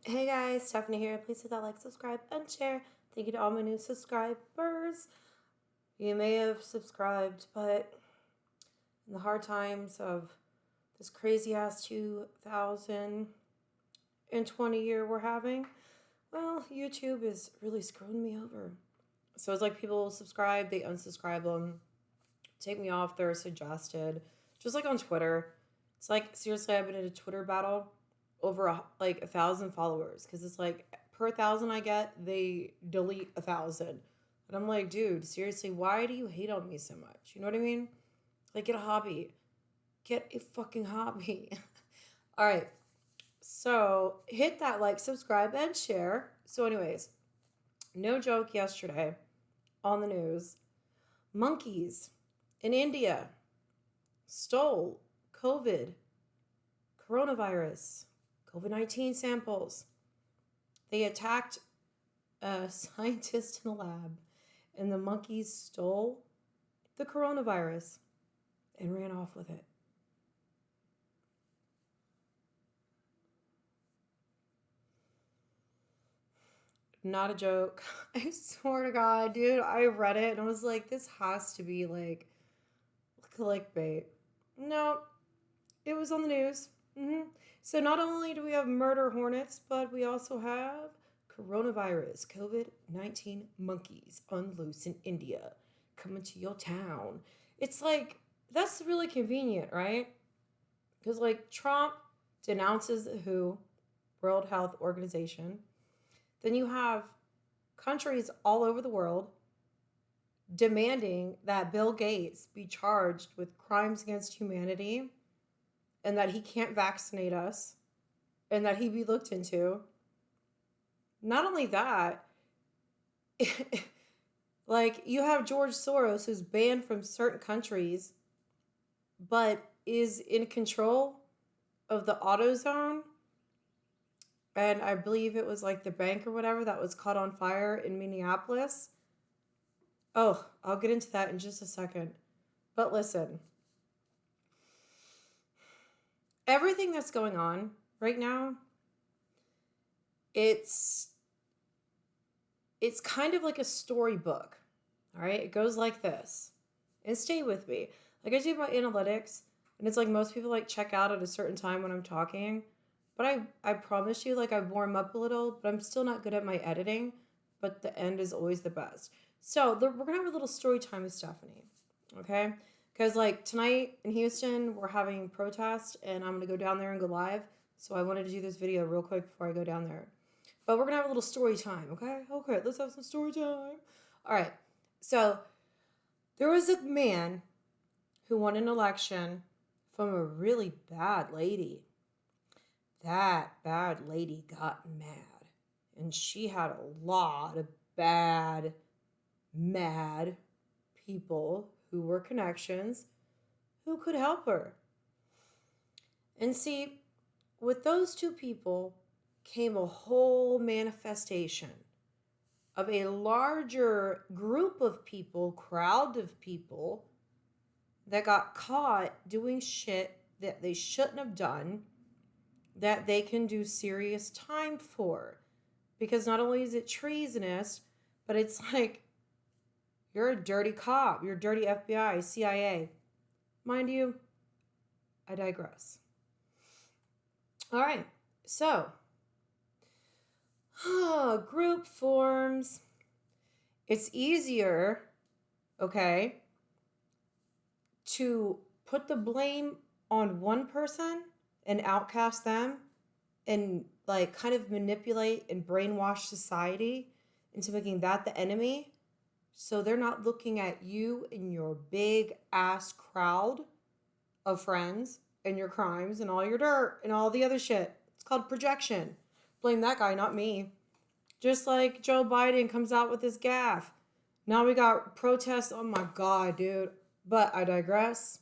Hey guys, Stephanie here. Please hit that like, subscribe, and share. Thank you to all my new subscribers. You may have subscribed, but in the hard times of this crazy ass 2020 year we're having, well, YouTube is really screwing me over. So it's like people subscribe, they unsubscribe them, take me off their suggested, just like on Twitter. It's like, seriously, I've been in a Twitter battle over like 1,000 followers because it's like per 1,000 I get, they delete 1,000. And I'm like, dude, seriously, why do you hate on me so much? You know what I mean? Like, get a hobby. Get a fucking hobby. All right. So hit that like, subscribe, and share. So, anyways, no joke, yesterday on the news, monkeys in India stole coronavirus, COVID 19 samples. They attacked a scientist in a lab, and the monkeys stole the coronavirus and ran off with it. Not a joke. I swear to God, dude, I read it and I was like, this has to be like clickbait. No, it was on the news. So not only do we have murder hornets, but we also have coronavirus, COVID-19 monkeys on loose in India coming to your town. It's like, that's really convenient, right? Because like Trump denounces the WHO, World Health Organization. Then you have countries all over the world demanding that Bill Gates be charged with crimes against humanity and that he can't vaccinate us and that he be looked into. Not only that, like you have George Soros who's banned from certain countries but is in control of the AutoZone. And I believe it was like the bank or whatever that was caught on fire in Minneapolis. Oh, I'll get into that in just a second. But listen, everything that's going on right now, it's kind of like a storybook. All right? It goes like this. And stay with me. Like I do my analytics, and it's like most people like check out at a certain time when I'm talking. But I promise you, like I warm up a little, but I'm still not good at my editing. But the end is always the best. So we're gonna have a little story time with Stephanie, okay? Because like tonight in Houston, we're having protest, and I'm gonna go down there and go live. So I wanted to do this video real quick before I go down there. But we're gonna have a little story time, okay? Okay, let's have some story time. All right. So there was a man who won an election from a really bad lady. That bad lady got mad, and she had a lot of bad, mad people who were connections who could help her. And see, with those two people came a whole manifestation of a larger group of people, crowd of people that got caught doing shit that they shouldn't have done, that they can do serious time for. Because not only is it treasonous, but it's like, you're a dirty cop, you're a dirty FBI, CIA. Mind you, I digress. All right, so, group forms. It's easier, okay, to put the blame on one person and outcast them and like kind of manipulate and brainwash society into making that the enemy. So they're not looking at you and your big ass crowd of friends and your crimes and all your dirt and all the other shit. It's called projection. Blame that guy, not me. Just like Joe Biden comes out with his gaffe. Now we got protests. Oh my God, dude. But I digress.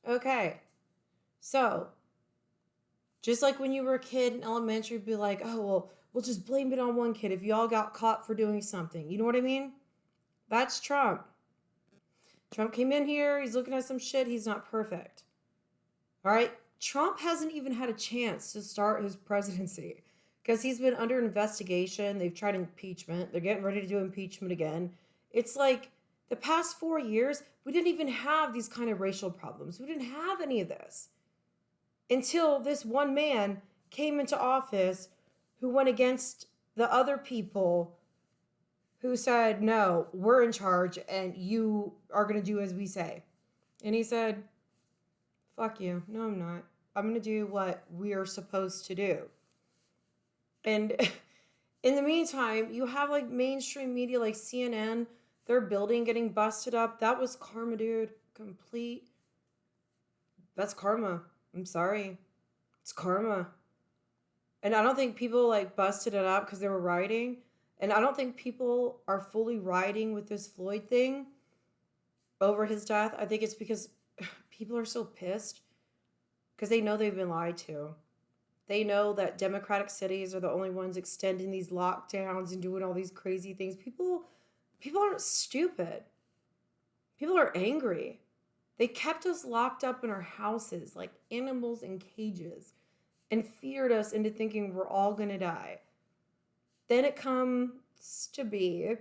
Okay. So, just like when you were a kid in elementary, be like, oh, well, we'll just blame it on one kid if you all got caught for doing something. You know what I mean? That's Trump. Trump came in here. He's looking at some shit. He's not perfect. All right? Trump hasn't even had a chance to start his presidency. because he's been under investigation. They've tried impeachment. They're getting ready to do impeachment again. It's like the past 4 years, we didn't even have these kind of racial problems. We didn't have any of this until this one man came into office who went against the other people who said, no, we're in charge and you are going to do as we say. And he said, fuck you. No, I'm not. I'm going to do what we are supposed to do. And in the meantime, you have like mainstream media like CNN, their building getting busted up. That was karma, dude. That's karma. I'm sorry. It's karma. And I don't think people like busted it up because they were rioting. And I don't think people are fully riding with this Floyd thing over his death. I think it's because people are so pissed because they know they've been lied to. They know that democratic cities are the only ones extending these lockdowns and doing all these crazy things. People aren't stupid. People are angry. They kept us locked up in our houses like animals in cages and feared us into thinking we're all going to die. Then it comes to be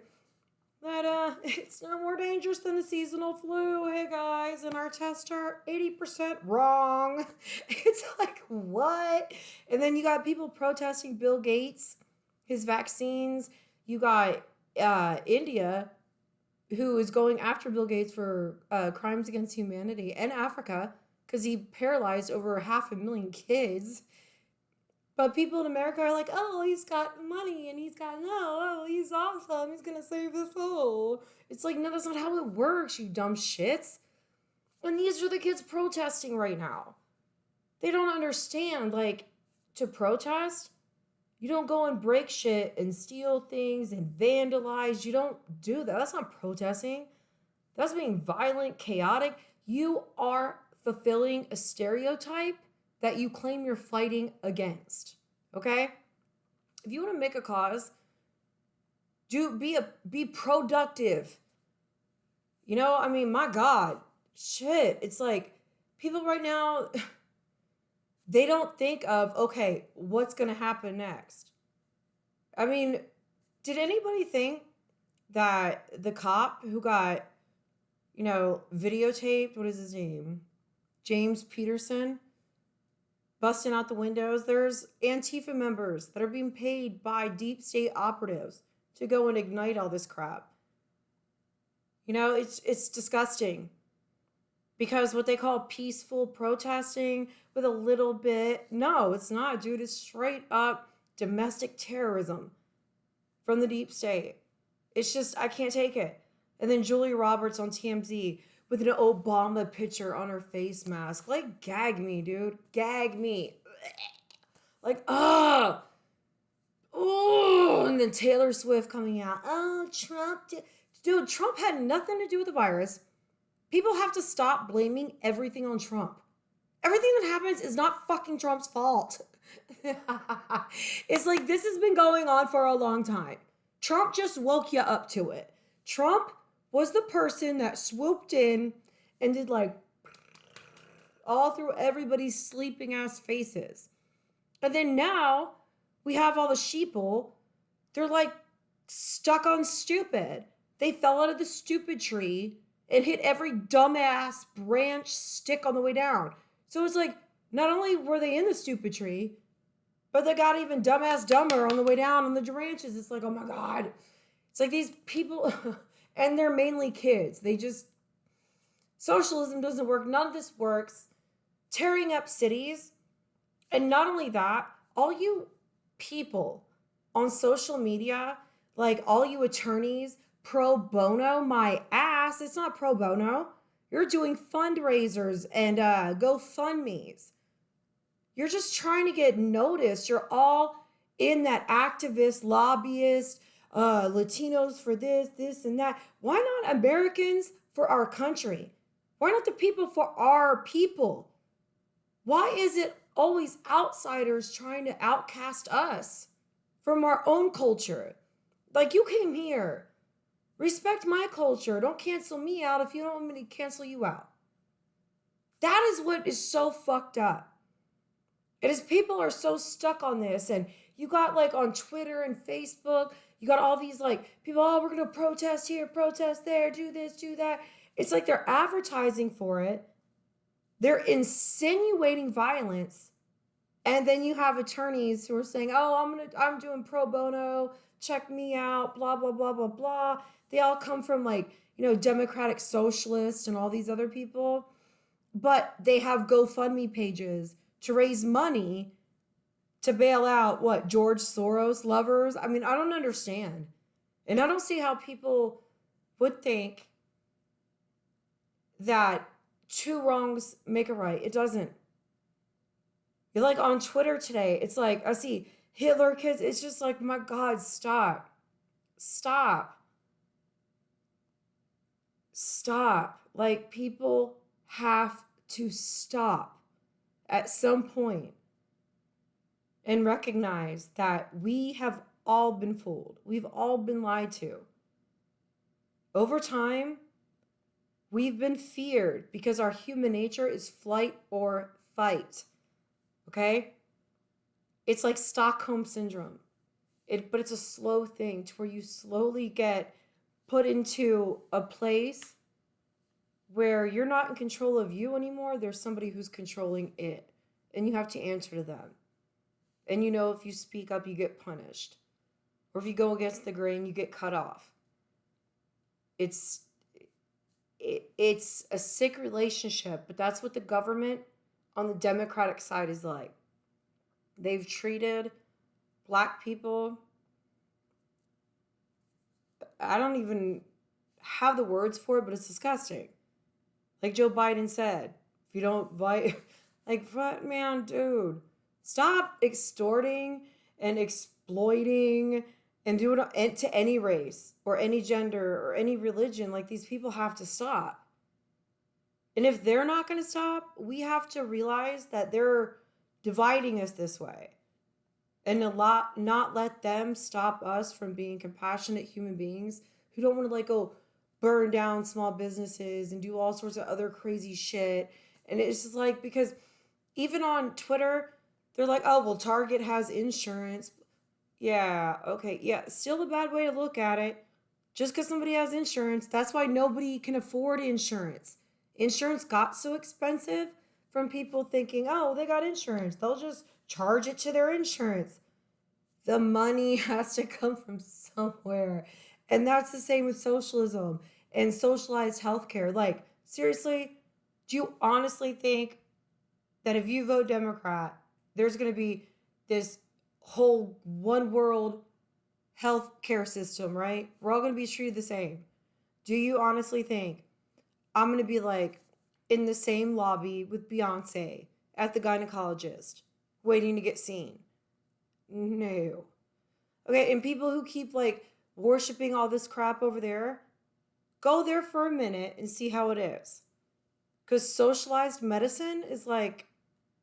that it's no more dangerous than the seasonal flu. Hey guys, and our tests are 80% wrong. It's like, what? And then you got people protesting Bill Gates, his vaccines. You got India, who is going after Bill Gates for crimes against humanity, and Africa, because he paralyzed over 500,000 kids. But people in America are like, oh, he's got money and he's got, he's awesome. He's going to save us all. It's like, no, that's not how it works, you dumb shits. And these are the kids protesting right now. They don't understand, like, to protest, you don't go and break shit and steal things and vandalize. You don't do that. That's not protesting. That's being violent, chaotic. You are fulfilling a stereotype that you claim you're fighting against, okay? If you want to make a cause, be productive. You know, I mean, my God, shit. It's like people right now, they don't think of, okay, what's going to happen next? I mean, did anybody think that the cop who got, videotaped, what is his name? James Peterson, busting out the windows. There's Antifa members that are being paid by deep state operatives to go and ignite all this crap. It's disgusting. Because what they call peaceful protesting with a little bit, no, it's not, dude. It's straight up domestic terrorism from the deep state. It's just, I can't take it. And then Julia Roberts on TMZ with an Obama picture on her face mask. Like, gag me, dude. Gag me. Like, oh. And then Taylor Swift coming out. Oh, Trump. Dude, Trump had nothing to do with the virus. People have to stop blaming everything on Trump. Everything that happens is not fucking Trump's fault. It's like, this has been going on for a long time. Trump just woke you up to it. Trump was the person that swooped in and did like all through everybody's sleeping ass faces. And then now we have all the sheeple. They're like stuck on stupid. They fell out of the stupid tree and hit every dumbass branch stick on the way down. So it's like, not only were they in the stupid tree, but they got even dumbass dumber on the way down on the branches. It's like, oh my God. It's like these people, and they're mainly kids. Socialism doesn't work. None of this works. Tearing up cities. And not only that, all you people on social media, like all you attorneys, pro bono, my ass. It's not pro bono. You're doing fundraisers and GoFundMes. You're just trying to get noticed. You're all in that activist, lobbyist, Latinos for this, and that. Why not Americans for our country? Why not the people for our people? Why is it always outsiders trying to outcast us from our own culture? Like, you came here. Respect my culture. Don't cancel me out if you don't want me to cancel you out. That is what is so fucked up. It is people are so stuck on this, and you got like on Twitter and Facebook, you got all these like people, oh, we're gonna protest here, protest there, do this, do that. It's like they're advertising for it. They're insinuating violence, and then you have attorneys who are saying, "Oh, I'm doing pro bono. Check me out." Blah blah blah blah blah. They all come from like democratic socialists and all these other people, but they have GoFundMe pages to raise money to bail out what George Soros lovers. I mean, I don't understand, and I don't see how people would think that two wrongs make a right. It doesn't. You're like on Twitter today, it's like I see Hitler kids. It's just like, my God, stop. Stop. Stop. Like, people have to stop at some point and recognize that we have all been fooled. We've all been lied to. Over time, we've been feared because our human nature is flight or fight. Okay? It's like Stockholm syndrome. But it's a slow thing to where you slowly get put into a place where you're not in control of you anymore. There's somebody who's controlling it, and you have to answer to them. And if you speak up, you get punished. Or if you go against the grain, you get cut off. It's a sick relationship, but that's what the government on the Democratic side is like. They've treated Black people, I don't even have the words for it, but it's disgusting. Like Joe Biden said, if you don't vote, like, what, man, dude, stop extorting and exploiting and do it to any race or any gender or any religion. Like, these people have to stop. And if they're not going to stop, we have to realize that they're dividing us this way, and not let them stop us from being compassionate human beings who don't want to go burn down small businesses and do all sorts of other crazy shit. And it's just like, because even on Twitter, they're like, oh, well, Target has insurance. Yeah, okay, yeah, still a bad way to look at it. Just because somebody has insurance, that's why nobody can afford insurance. Insurance got so expensive from people thinking, oh, they got insurance, they'll just charge it to their insurance. The money has to come from somewhere. And that's the same with socialism and socialized healthcare. Like, seriously, do you honestly think that if you vote Democrat, there's going to be this whole one world healthcare system, right? We're all going to be treated the same. Do you honestly think I'm going to be like in the same lobby with Beyonce at the gynecologist waiting to get seen? No. Okay, and people who keep worshiping all this crap over there, go there for a minute and see how it is. Because socialized medicine is like,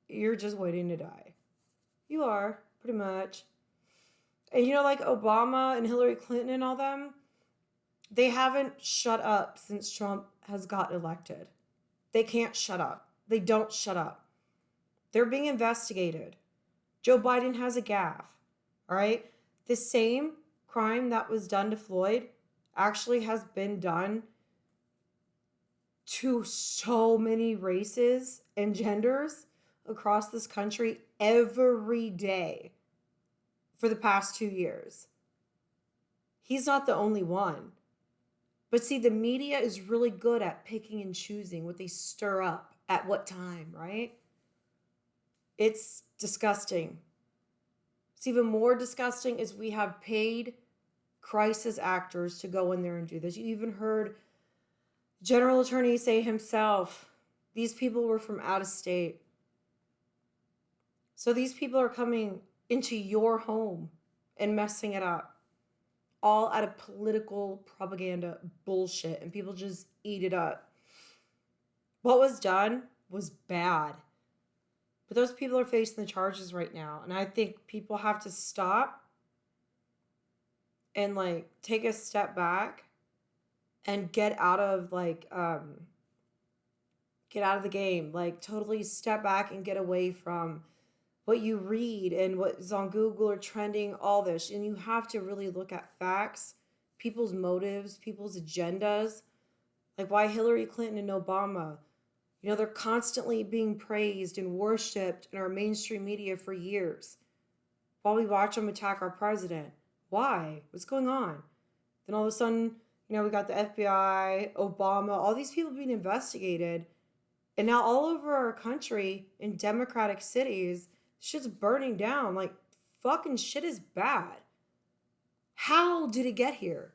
you're just waiting to die. You are, pretty much. And like Obama and Hillary Clinton and all them, they haven't shut up since Trump has got elected. They can't shut up. They don't shut up. They're being investigated. Joe Biden has a gaffe, all right? The same crime that was done to Floyd actually has been done to so many races and genders across this country every day for the past 2 years. He's not the only one. But see, the media is really good at picking and choosing what they stir up at what time, right? It's disgusting. It's even more disgusting is we have paid crisis actors to go in there and do this. You even heard General Attorney say himself, these people were from out of state. So these people are coming into your home and messing it up. All out of political propaganda bullshit, and people just eat it up. What was done was bad. But those people are facing the charges right now, and I think people have to stop and take a step back and get out of get out of the game. Totally step back and get away from what you read and what's on Google or trending, all this. And you have to really look at facts, people's motives, people's agendas, like why Hillary Clinton and Obama, they're constantly being praised and worshiped in our mainstream media for years while we watch them attack our president. Why? What's going on? Then all of a sudden, we got the FBI, Obama, all these people being investigated. And now all over our country in democratic cities, shit's burning down. Like, fucking shit is bad. How did it get here?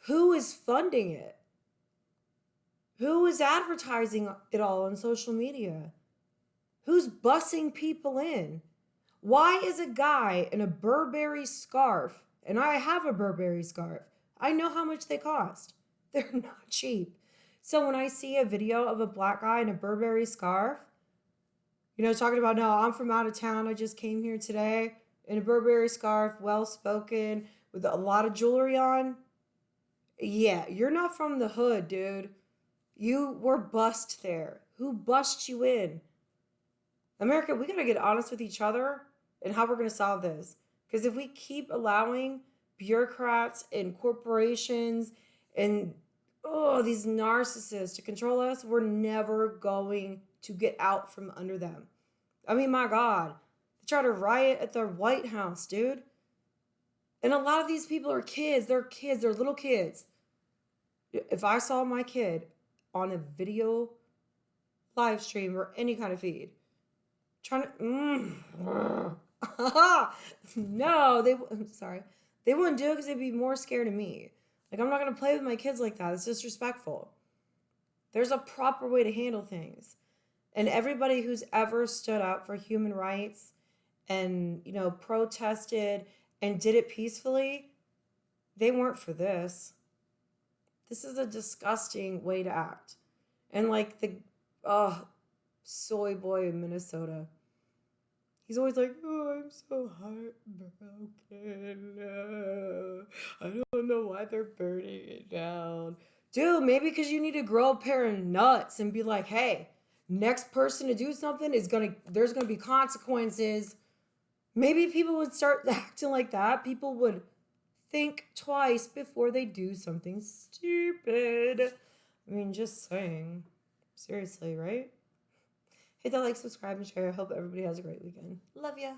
Who is funding it? Who is advertising it all on social media? Who's bussing people in? Why is a guy in a Burberry scarf, and I have a Burberry scarf, I know how much they cost. They're not cheap. So when I see a video of a black guy in a Burberry scarf, talking about, no, I'm from out of town, I just came here today, in a Burberry scarf, well-spoken, with a lot of jewelry on, yeah, you're not from the hood, dude. You were bussed there. Who bussed you in? America, we gotta get honest with each other and how we're gonna solve this. Because if we keep allowing bureaucrats and corporations and these narcissists to control us, we're never going to get out from under them. I mean, my God, they try to riot at the White House, dude. And a lot of these people are kids. They're little kids. If I saw my kid on a video live stream or any kind of feed trying to no, they wouldn't do it because they'd be more scared of me. Like, I'm not going to play with my kids like that. It's disrespectful. There's a proper way to handle things. And everybody who's ever stood up for human rights and, protested and did it peacefully, they weren't for this. This is a disgusting way to act. And like the soy boy in Minnesota, he's always like, oh, I'm so heartbroken. I don't know why they're burning it down. Dude, maybe because you need to grow a pair of nuts and be like, hey, next person to do something there's gonna be consequences. Maybe people would start acting like that. People would think twice before they do something stupid. I mean, just saying. Seriously, right? Hit that like, subscribe, and share. I hope everybody has a great weekend. Love ya.